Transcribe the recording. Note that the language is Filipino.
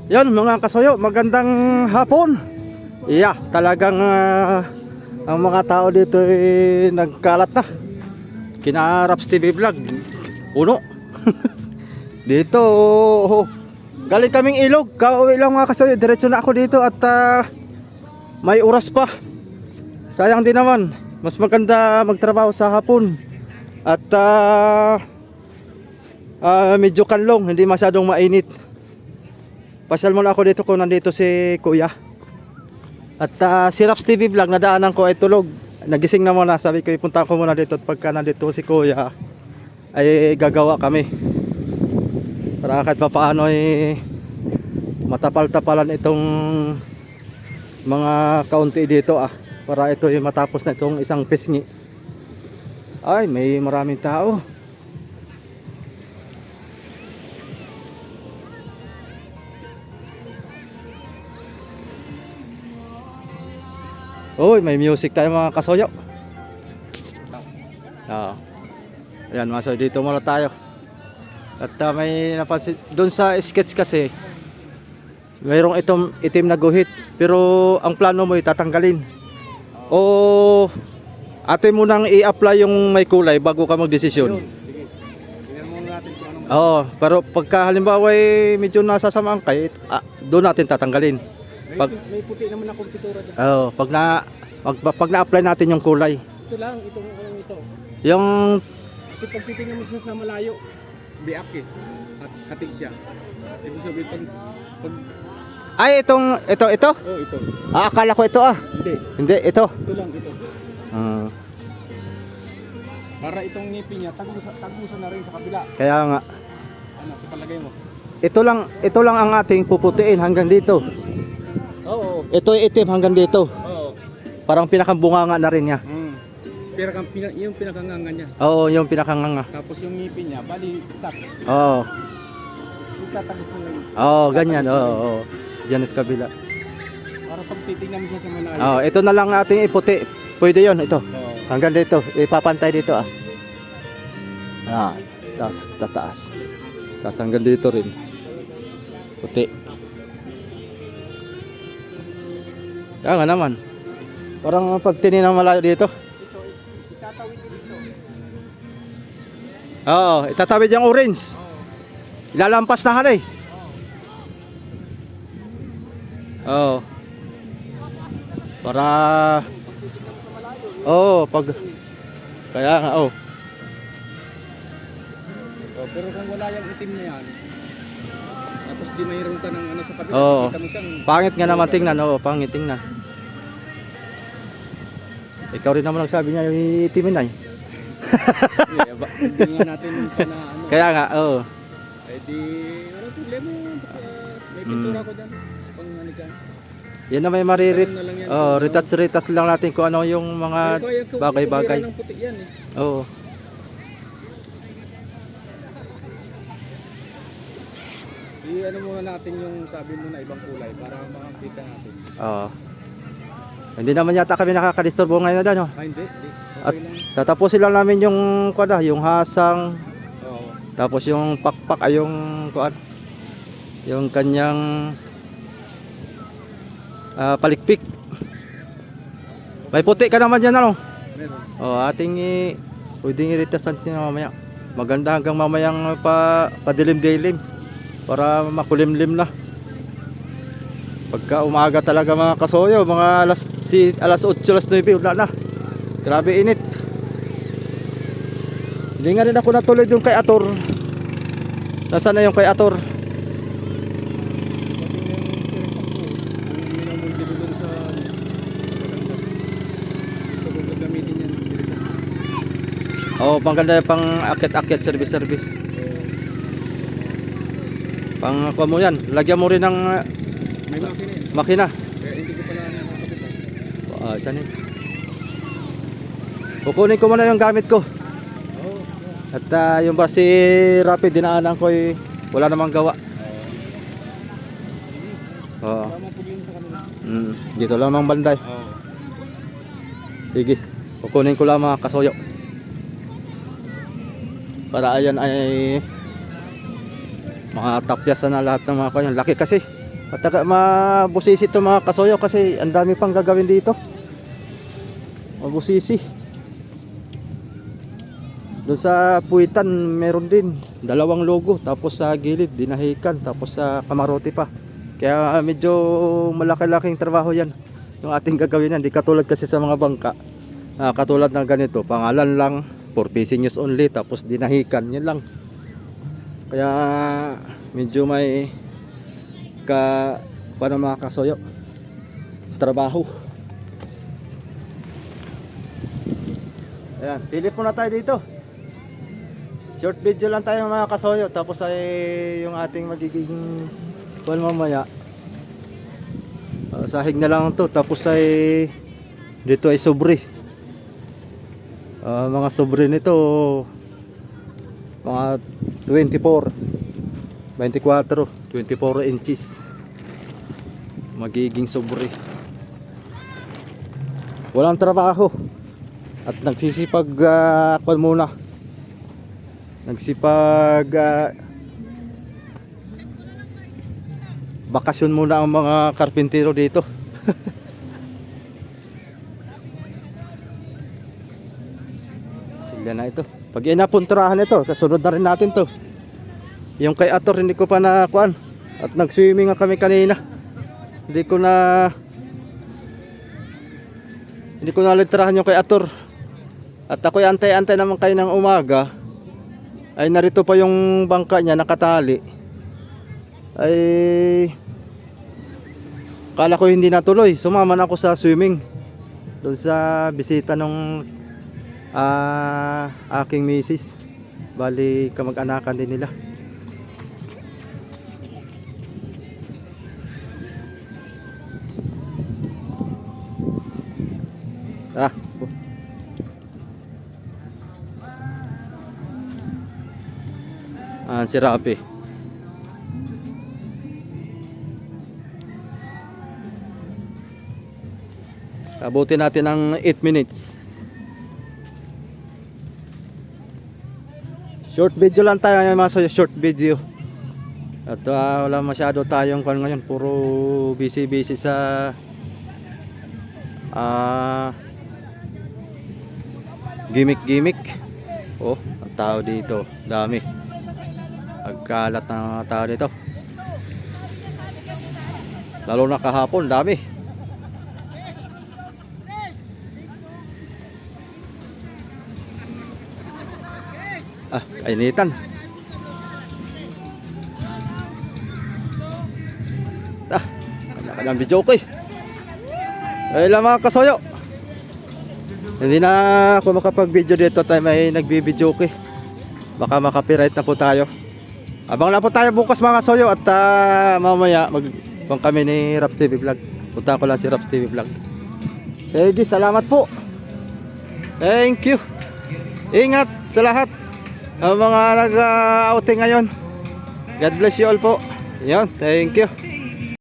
Yan mga kasuyo, magandang hapon. Iya, talagang ang mga tao dito nagkalat na. Kina Raps TV Vlog, puno. Dito, galing kaming ilog. Kauwi lang mga kasuyo, diretso na ako dito at may oras pa. Sayang din naman, mas maganda magtrabaho sa hapon. At medyo kanlong, hindi masyadong mainit. Pasyal muna ako dito kung nandito si Kuya. At si Raps TV Vlog, nadaanan ko ay tulog. Nagising na muna, sabi ko ipunta ko muna dito. At pagka nandito si Kuya ay gagawa kami para kahit pa paano ay matapal-tapalan itong mga kaunti dito para ito ay matapos na itong isang pisngi. Ay, may maraming tao. Uy, may music tayo mga kasoyo. Ayan mga kasoyo, dito muna tayo. At may napansin, doon sa sketch kasi mayroong itong itim na guhit. Pero ang plano mo ay tatanggalin. O ate mo nang i-apply yung may kulay bago ka magdesisyon. Oo, pero pagka halimbawa ay medyo nasasamaan kayo, doon natin tatanggalin. May puti naman na kompitura dyan. Oh, pag na-apply natin yung kulay. Ito lang, ito. Yung Kasi pag titingnan mo siya sa malayo, biak at atik siya. Ibig sabihin pag ay ito. oh, ito. Akala ko ito Hindi, ito. Ito lang, ito. Para itong ngipin niya, tagusan na rin sa kabila. Kaya nga. Ano, sa palagay mo? Ito lang ang ating puputiin hanggang dito. Oo. Ito ay itim hanggang dito. Oo. Parang pinakambunganga na rin niya. Yung pinakanganga niya. Oo, yung pinakanganga. Tapos yung ngipin niya, bali, itak. Oo. Itatagos na rin. Oo, ganyan. Oo. Diyan sa kabila. Para pag titingnan mo siya sa malayo. Oo, ito na lang ating iputi. Pwede yon ito. Oo. Hanggang dito. Ipapantay dito Taas, tataas. Taas hanggang dito rin. Puti. Kaya nga naman. Parang pag tininang malayo dito. Itatawid dito. Oo, itatawid yung orange. Ilalampas na hanay. Oo. Para pag kaya nga Pero kung wala yung itim na yan, tapos di mayroon ka ng ano sa kabila, kita mo siyang pangit nga naman tingnan. Pangit tingnan. Ikaw rin naman nagsabi niya yung itimin ay. hindi nga natin yung na ano. Kaya nga, Eh di, wala problema yun. May pintura ko dyan. Pang ano dyan. yan na may maririt. Ano na lang yan. Retouch lang natin kung ano yung mga bagay-bagay. Ng puti yan Oo. ano muna natin yung sabi mo na ibang kulay para makakita natin. Oo. Hindi naman yata kami nakakadisturbo ngayon na dyan. Hindi. At Okay lang. tatapusin lang namin yung yung hasang, Oo. tapos yung pakpak ay yung kanyang palikpik. May puti ka naman dyan Meron. ating pwedeng i-retouch natin mamaya. Maganda hanggang mamayang padilim-dilim para makulimlim na. Pagka umaga talaga mga kasoyo, mga alas 8, alas 9, wala na. Grabe init. Hindi nga rin ako natuloy yung kay Ator. Nasaan na yung kay Ator? Pangganda yung pang akyat-akyat service. Pang kuha mo yan. Lagyan mo rin ng May makina yan. makina. Kaya hindi ko pala nakakapit. Saan yun? Kukunin ko muna yung gamit ko. At yung basi rapid dinaanan ko wala namang gawa. Tama po yun sa kanila. Dito lang ng banday. Sige, kukunin ko lang mga kasoyo. Para ayan ay mga tapyasan na lahat ng mga kanya. Laki kasi. At mabusisi ito mga kasoyo kasi ang dami pang gagawin dito. Mabusisi. Doon sa puwitan meron din 2 logo, tapos sa gilid dinahikan, tapos sa kamarote pa. Kaya medyo malaki-laking trabaho yan yung ating gagawin yan. Di katulad kasi sa mga bangka, katulad ng ganito, pangalan lang, for fishing use only, tapos dinahikan, yan lang. Kaya medyo may paano mga kasoyo, trabaho. Ayan, silip muna tayo dito. Short video lang tayo mga kasoyo, tapos ay yung ating magiging mamaya. Sahig na lang to, tapos ay dito ay sobre. Mga sobre nito mga 24 inches magiging sobre. Walang trabaho at nagsisipag muna. Nagsipag bakasyon muna ang mga karpintero dito. Sila na ito. Pag inapunturahan ito, kasunod na rin natin to. Yung kay Ator hindi ko pa nakuan. At nag-swimming nga kami kanina. Hindi ko na litrahan yung kay Ator. At ako'y antay-antay naman kayo ng umaga. Ay narito pa yung bangka niya nakatali. Ay kala ko hindi natuloy. Sumama na ako sa swimming. Doon sa bisita nung aking misis. Bali kamag-anakan din nila. Si Rapi. Abutin natin ng 8 minutes. Short video lang tayo ngayon mga soyo, short video. At wala masyado tayong ngayon, puro busy sa gimmick. Oh, ang tao dito, dami. Pagkalat ng tao dito. Lalo na kahapon, dami. Kainitan. Kanya-kanyang video ko eh. Ay lang mga kasoyo. Hindi na ako makapag-video dito tayo may nagbi-video ko eh. Baka makapiright na po tayo. Abang na po tayo bukas mga kasoyo. At mamaya magpang kami ni Raps TV Vlog. Punta ko lang si Raps TV Vlog. Salamat po. Thank you. Ingat sa lahat ang mga nag-outing ngayon. God bless you all po. Yan, thank you.